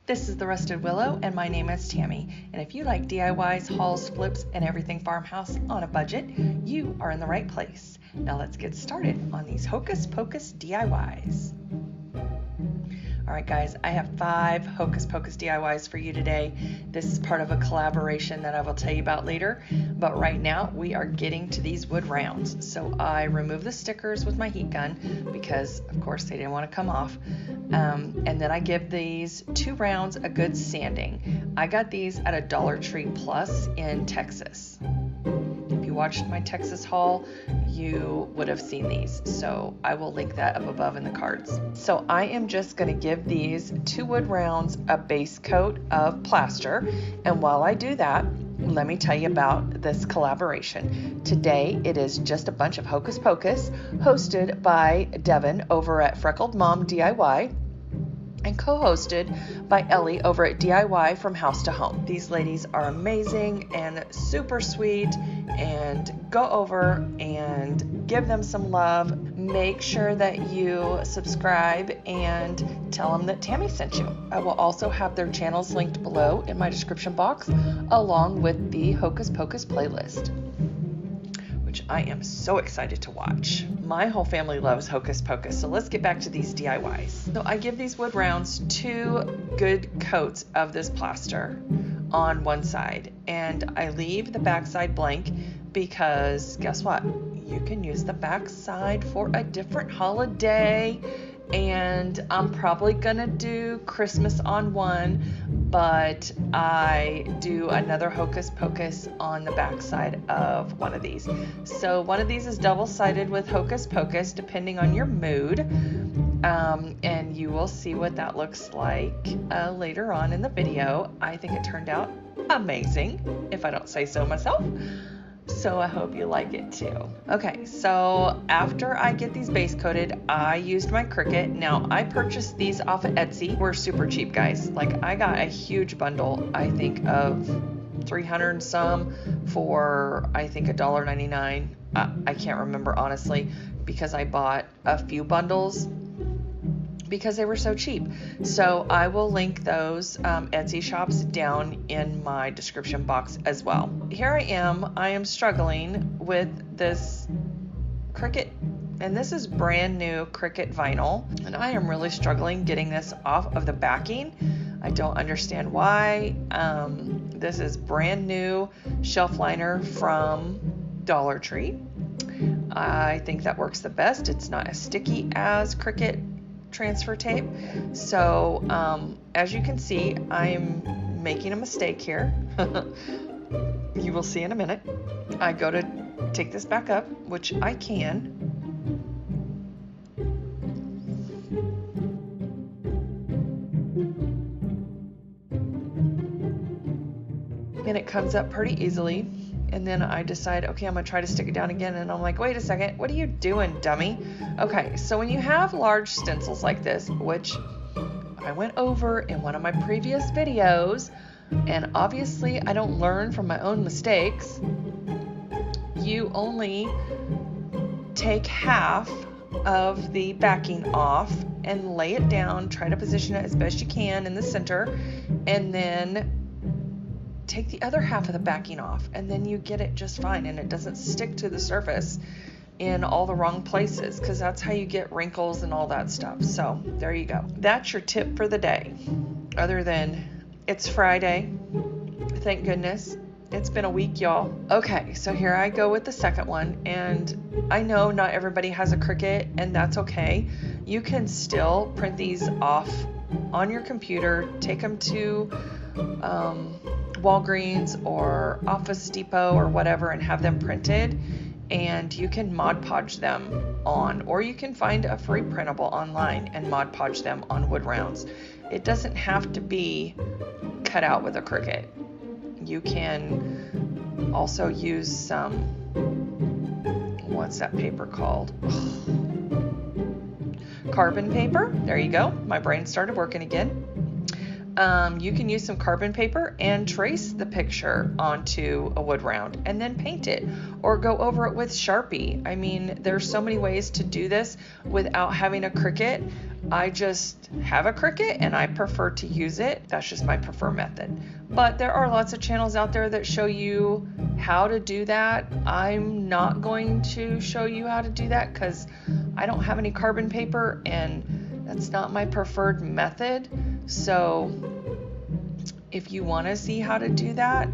This is the Rusted Willow, and my name is Tammy. And if you like DIYs, hauls, flips, and everything farmhouse on a budget, you are in the right place. Now let's get started on these Hocus Pocus DIYs. Alright guys, I have 5 Hocus Pocus DIYs for you today. This is part of a collaboration that I will tell you about later, but right now we are getting to these wood rounds. So I removed the stickers with my heat gun because of course they didn't want to come off, and then I give these 2 rounds a good sanding. I got these at a Dollar Tree Plus in Texas. If you watched my Texas haul, you would have seen these, so I will link that up above in the cards. So I am just going to give these 2 wood rounds a base coat of plaster, and while I do that, let me tell you about this collaboration. Today it is just a bunch of Hocus Pocus hosted by Devin over at Freckled Mom DIY and co-hosted by Ellie over at DIY from House to Home. These ladies are amazing and super sweet, and go over and give them some love. Make sure that you subscribe and tell them that Tammy sent you. I will also have their channels linked below in my description box, along with the Hocus Pocus playlist, which I am so excited to watch. My whole family loves Hocus Pocus, so let's get back to these DIYs. So I give these wood rounds 2 good coats of this plaster on one side, and I leave the back side blank because guess what? You can use the back side for a different holiday, and I'm probably gonna do Christmas on one, but I do another Hocus Pocus on the back side of one of these. So one of these is double-sided with Hocus Pocus depending on your mood, and you will see what that looks like later on in the video. I think it turned out amazing, if I don't say so myself. So I hope you like it too. Okay, so after I get these base coated, I used my Cricut. Now I purchased these off of Etsy. We're super cheap, guys. Like, I got a huge bundle, I think of 300 and some for I think $1.99. I can't remember honestly, because I bought a few bundles because they were so cheap. So I will link those Etsy shops down in my description box as well. Here I am struggling with this Cricut, and this is brand new Cricut vinyl, and I am really struggling getting this off of the backing. I don't understand why. This is brand new shelf liner from Dollar Tree. I think that works the best. It's not as sticky as Cricut transfer tape. So as you can see, I'm making a mistake here. You will see in a minute. I go to take this back up, which I can. And it comes up pretty easily. And then I decide, okay, I'm gonna try to stick it down again, and I'm like, wait a second, what are you doing, dummy? Okay, so when you have large stencils like this, which I went over in one of my previous videos, and obviously I don't learn from my own mistakes, you only take half of the backing off and lay it down, try to position it as best you can in the center, and then take the other half of the backing off, and then you get it just fine, and it doesn't stick to the surface in all the wrong places, because that's how you get wrinkles and all that stuff. So there you go. That's your tip for the day, other than it's Friday. Thank goodness. It's been a week, y'all. Okay, so here I go with the second one, and I know not everybody has a Cricut, and that's okay. You can still print these off on your computer, take them to Walgreens or Office Depot or whatever and have them printed, and you can Mod Podge them on, or you can find a free printable online and Mod Podge them on wood rounds. It doesn't have to be cut out with a Cricut. You can also use some, what's that paper called? Carbon paper. There you go. My brain started working again. You can use some carbon paper and trace the picture onto a wood round and then paint it, or go over it with Sharpie. I mean, there's so many ways to do this without having a Cricut. I just have a Cricut and I prefer to use it. That's just my preferred method. But there are lots of channels out there that show you how to do that. I'm not going to show you how to do that because I don't have any carbon paper and that's not my preferred method. So if you want to see how to do that,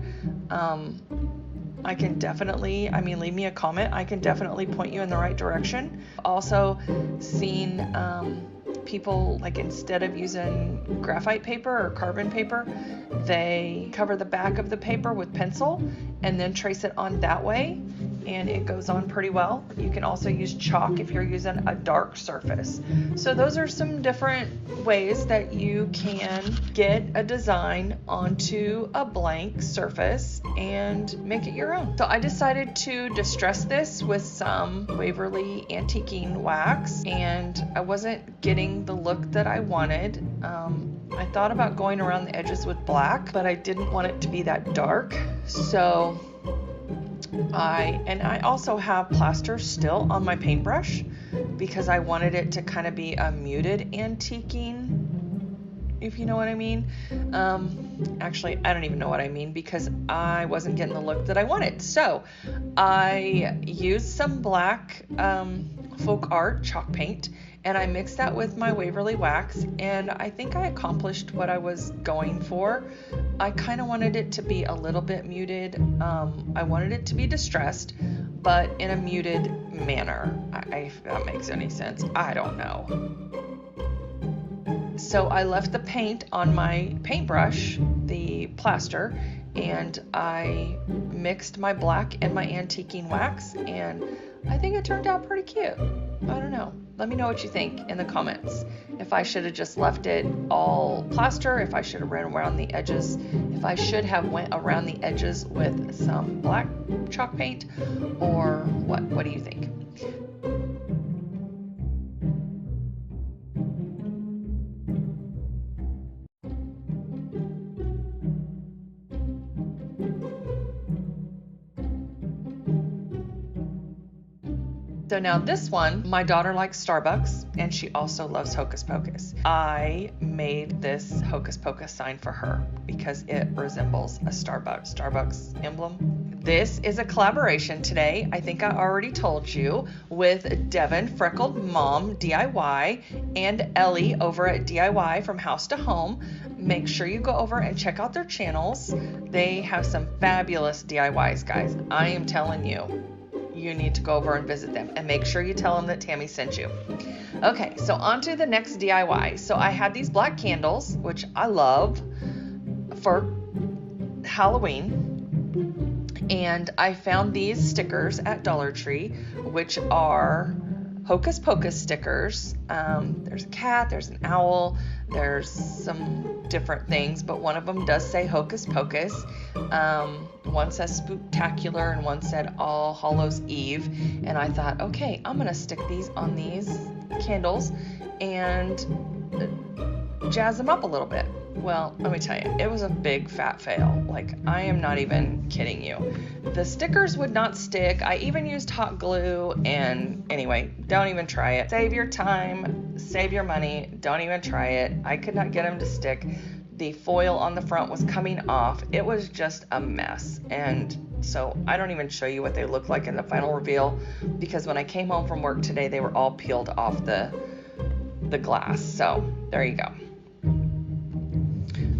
I can definitely, leave me a comment. I can definitely point you in the right direction. Also seen people, like, instead of using graphite paper or carbon paper, they cover the back of the paper with pencil and then trace it on that way, and it goes on pretty well. You can also use chalk if you're using a dark surface. So those are some different ways that you can get a design onto a blank surface and make it your own. So I decided to distress this with some Waverly antiquing wax, and I wasn't getting the look that I wanted. I thought about going around the edges with black, but I didn't want it to be that dark. So I also have plaster still on my paintbrush because I wanted it to kind of be a muted antiquing, if you know what I mean. Actually, I don't even know what I mean because I wasn't getting the look that I wanted. So I used some black folk art chalk paint and I mixed that with my Waverly wax, and I think I accomplished what I was going for. I kind of wanted it to be a little bit muted. I wanted it to be distressed, but in a muted manner. If that makes any sense. I don't know. So I left the paint on my paintbrush, the plaster, and I mixed my black and my antiquing wax, and I think it turned out pretty cute. I don't know. Let me know what you think in the comments. If I should have just left it all plaster, if I should have ran around the edges, if I should have went around the edges with some black chalk paint, or what? What do you think? So now this one, my daughter likes Starbucks and she also loves Hocus Pocus. I made this Hocus Pocus sign for her because it resembles a Starbucks emblem. This is a collaboration today, I think I already told you, with Devin, Freckled Mom, DIY, and Ellie over at DIY from House to Home. Make sure you go over and check out their channels. They have some fabulous DIYs, guys. I am telling you. You need to go over and visit them, and make sure you tell them that Tammy sent you. Okay, so on to the next DIY. So I had these black candles, which I love for Halloween, and I found these stickers at Dollar Tree, which are Hocus Pocus stickers. There's a cat, there's an owl, there's some different things, but one of them does say Hocus Pocus. One says Spooktacular and one said All Hallows Eve. And I thought, okay, I'm gonna stick these on these candles and jazz them up a little bit. Well, let me tell you, it was a big fat fail. Like, I am not even kidding you. The stickers would not stick. I even used hot glue, and anyway, don't even try it. Save your time, save your money, don't even try it. I could not get them to stick. The foil on the front was coming off. It was just a mess. And so I don't even show you what they look like in the final reveal, because when I came home from work today, they were all peeled off the glass. So there you go.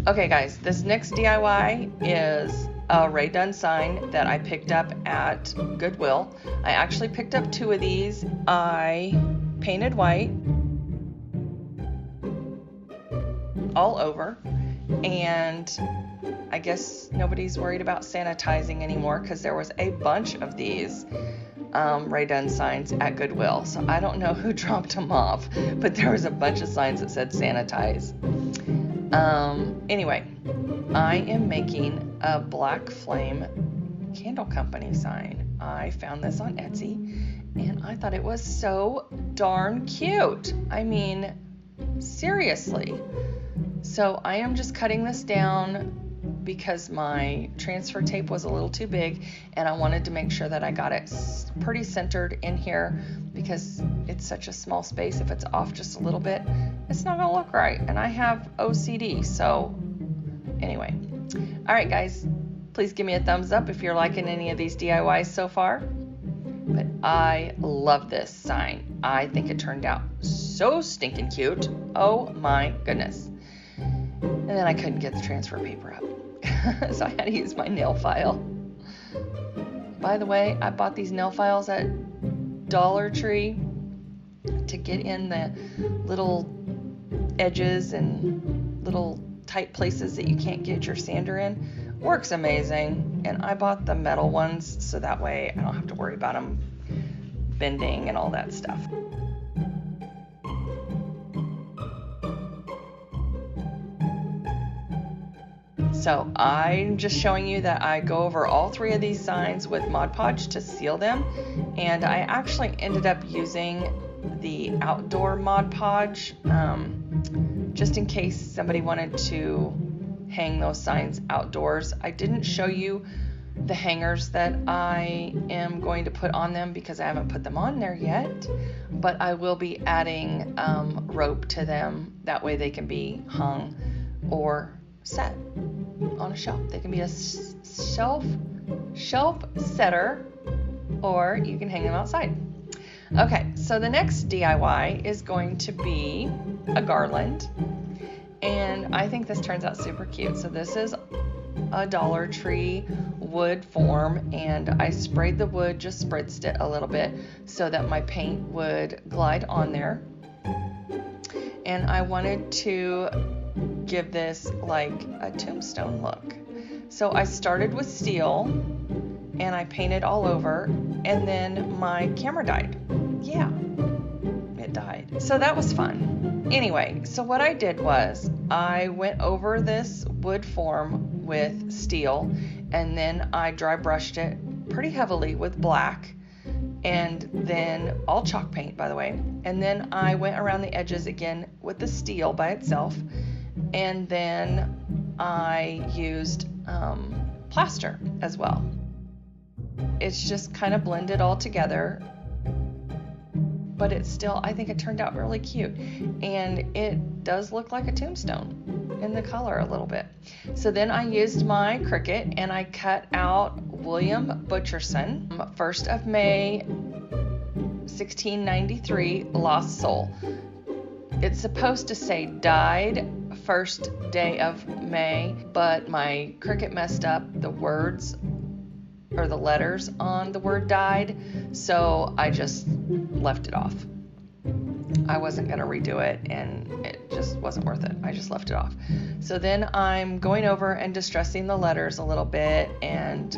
Okay guys, this next DIY is a Rae Dunn sign that I picked up at Goodwill. I actually picked up 2 of these. I painted white all over, and I guess nobody's worried about sanitizing anymore because there was a bunch of these Rae Dunn signs at Goodwill. So I don't know who dropped them off, but there was a bunch of signs that said sanitize. Anyway, I am making a Black Flame Candle Company sign. I found this on Etsy and I thought it was so darn cute. I mean, seriously. So I am just cutting this down because my transfer tape was a little too big, and I wanted to make sure that I got it pretty centered in here because it's such a small space. If it's off just a little bit, it's not gonna look right, and I have OCD. So anyway, all right guys, please give me a thumbs up if you're liking any of these DIYs so far. But I love this sign. I think it turned out so stinking cute. Oh my goodness. And then I couldn't get the transfer paper up. So I had to use my nail file. By the way, I bought these nail files at Dollar Tree to get in the little edges and little tight places that you can't get your sander in. Works amazing. And I bought the metal ones so that way I don't have to worry about them bending and all that stuff. So I'm just showing you that I go over all three of these signs with Mod Podge to seal them, and I actually ended up using the outdoor Mod Podge just in case somebody wanted to hang those signs outdoors. I didn't show you the hangers that I am going to put on them because I haven't put them on there yet, but I will be adding rope to them. That way they can be hung or set on a shelf. They can be a shelf setter, or you can hang them outside. Okay, so the next DIY is going to be a garland, and I think this turns out super cute. So this is a Dollar Tree wood form, and I sprayed the wood, just spritzed it a little bit so that my paint would glide on there. And I wanted to give this like a tombstone look. So I started with steel and I painted all over, and then my camera died. Yeah, it died. So that was fun. Anyway, so what I did was I went over this wood form with steel, and then I dry brushed it pretty heavily with black, and then all chalk paint, by the way. And then I went around the edges again with the steel by itself, and then I used plaster as well. It's just kind of blended all together, but it's still, I think it turned out really cute, and it does look like a tombstone in the color a little bit. So then I used my Cricut and I cut out William Butcherson, 1st of May 1693, Lost Soul. It's supposed to say died 1st day of May, but my Cricut messed up the words or the letters on the word died, so I just left it off. I wasn't going to redo it, and it just wasn't worth it. I just left it off. So then I'm going over and distressing the letters a little bit and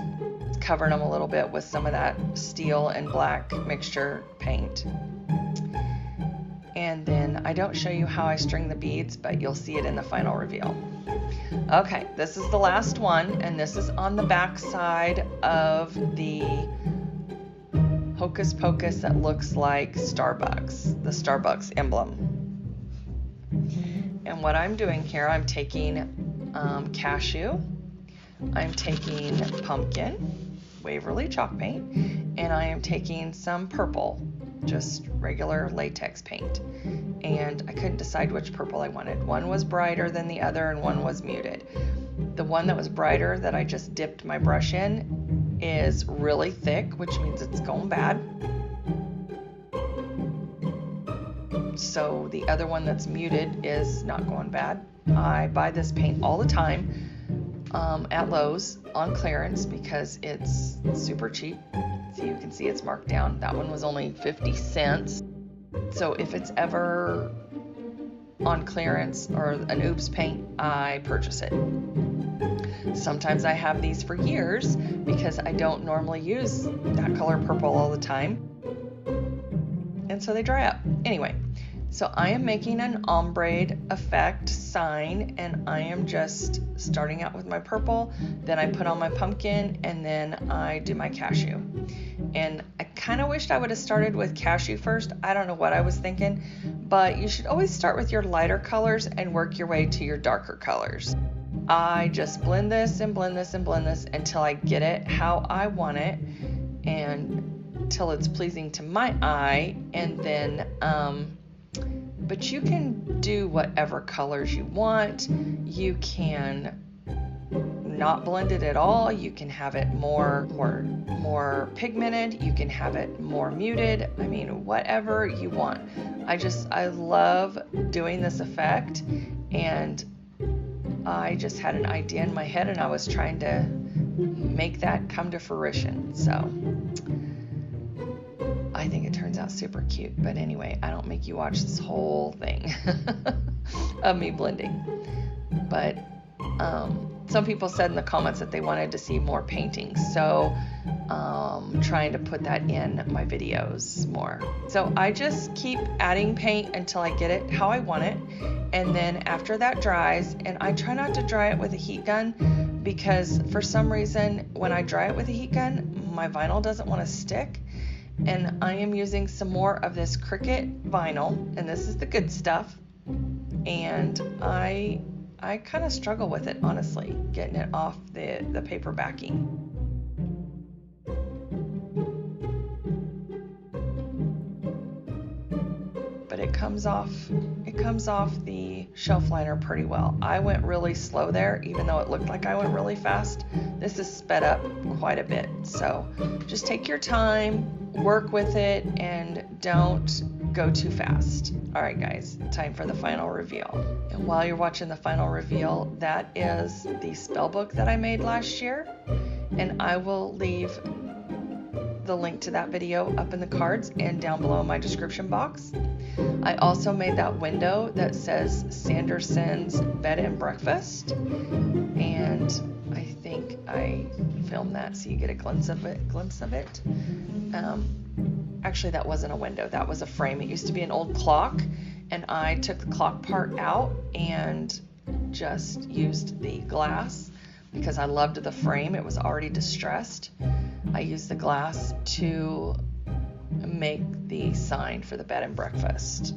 covering them a little bit with some of that steel and black mixture paint. And then I don't show you how I string the beads, but you'll see it in the final reveal. Okay, this is the last one, and this is on the back side of the Hocus Pocus that looks like Starbucks, the Starbucks emblem. And what I'm doing here, I'm taking cashew, I'm taking pumpkin, Waverly chalk paint, and I am taking some purple, just regular latex paint. And I couldn't decide which purple I wanted. One was brighter than the other and one was muted. The one that was brighter that I just dipped my brush in is really thick, which means it's going bad. So the other one that's muted is not going bad. I buy this paint all the time at Lowe's on clearance because it's super cheap. So you can see it's marked down. That one was only 50 cents. So if it's ever on clearance or an oops paint, I purchase it. Sometimes I have these for years because I don't normally use that color purple all the time, and so they dry up. Anyway, so I am making an ombre effect sign, and I am just starting out with my purple, then I put on my pumpkin, and then I do my cashew. And I kind of wished I would have started with cashew first. I don't know what I was thinking, but you should always start with your lighter colors and work your way to your darker colors. I just blend this and blend this and blend this until I get it how I want it, and until it's pleasing to my eye. And then but you can do whatever colors you want. You can not blend it at all. You can have it more pigmented. You can have it more muted. I mean, whatever you want. I love doing this effect, and I just had an idea in my head and I was trying to make that come to fruition. So I think it turns out super cute. But anyway, I don't make you watch this whole thing of me blending. But some people said in the comments that they wanted to see more paintings, so trying to put that in my videos more. So I just keep adding paint until I get it how I want it, and then after that dries, and I try not to dry it with a heat gun, because for some reason when I dry it with a heat gun, my vinyl doesn't want to stick. And I am using some more of this Cricut vinyl, and this is the good stuff, and I kind of struggle with it, honestly, getting it off the paper backing. But it comes off the shelf liner pretty well. I went really slow there, even though it looked like I went really fast. This is sped up quite a bit. So just take your time, work with it, and don't go too fast. All right, guys, time for the final reveal. And while you're watching the final reveal, that is the spell book that I made last year. And I will leave the link to that video up in the cards and down below in my description box. I also made that window that says Sanderson's Bed and Breakfast, and I think I filmed that so you get a glimpse of it. Actually, that wasn't a window, that was a frame. It used to be an old clock, and I took the clock part out and just used the glass because I loved the frame. It was already distressed. I used the glass to make the sign for the bed and breakfast.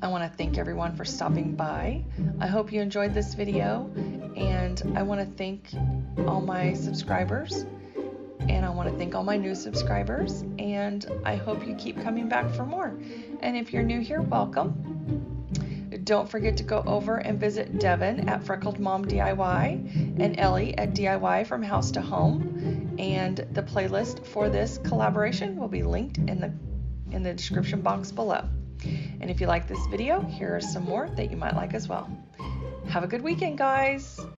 I want to thank everyone for stopping by. I hope you enjoyed this video, and I want to thank all my subscribers, and I want to thank all my new subscribers, and I hope you keep coming back for more. And if you're new here, welcome. Don't forget to go over and visit Devin at Freckled Mom DIY and Ellie at DIY from House to Home. And the playlist for this collaboration will be linked in the description box below. And if you like this video, here are some more that you might like as well. Have a good weekend, guys.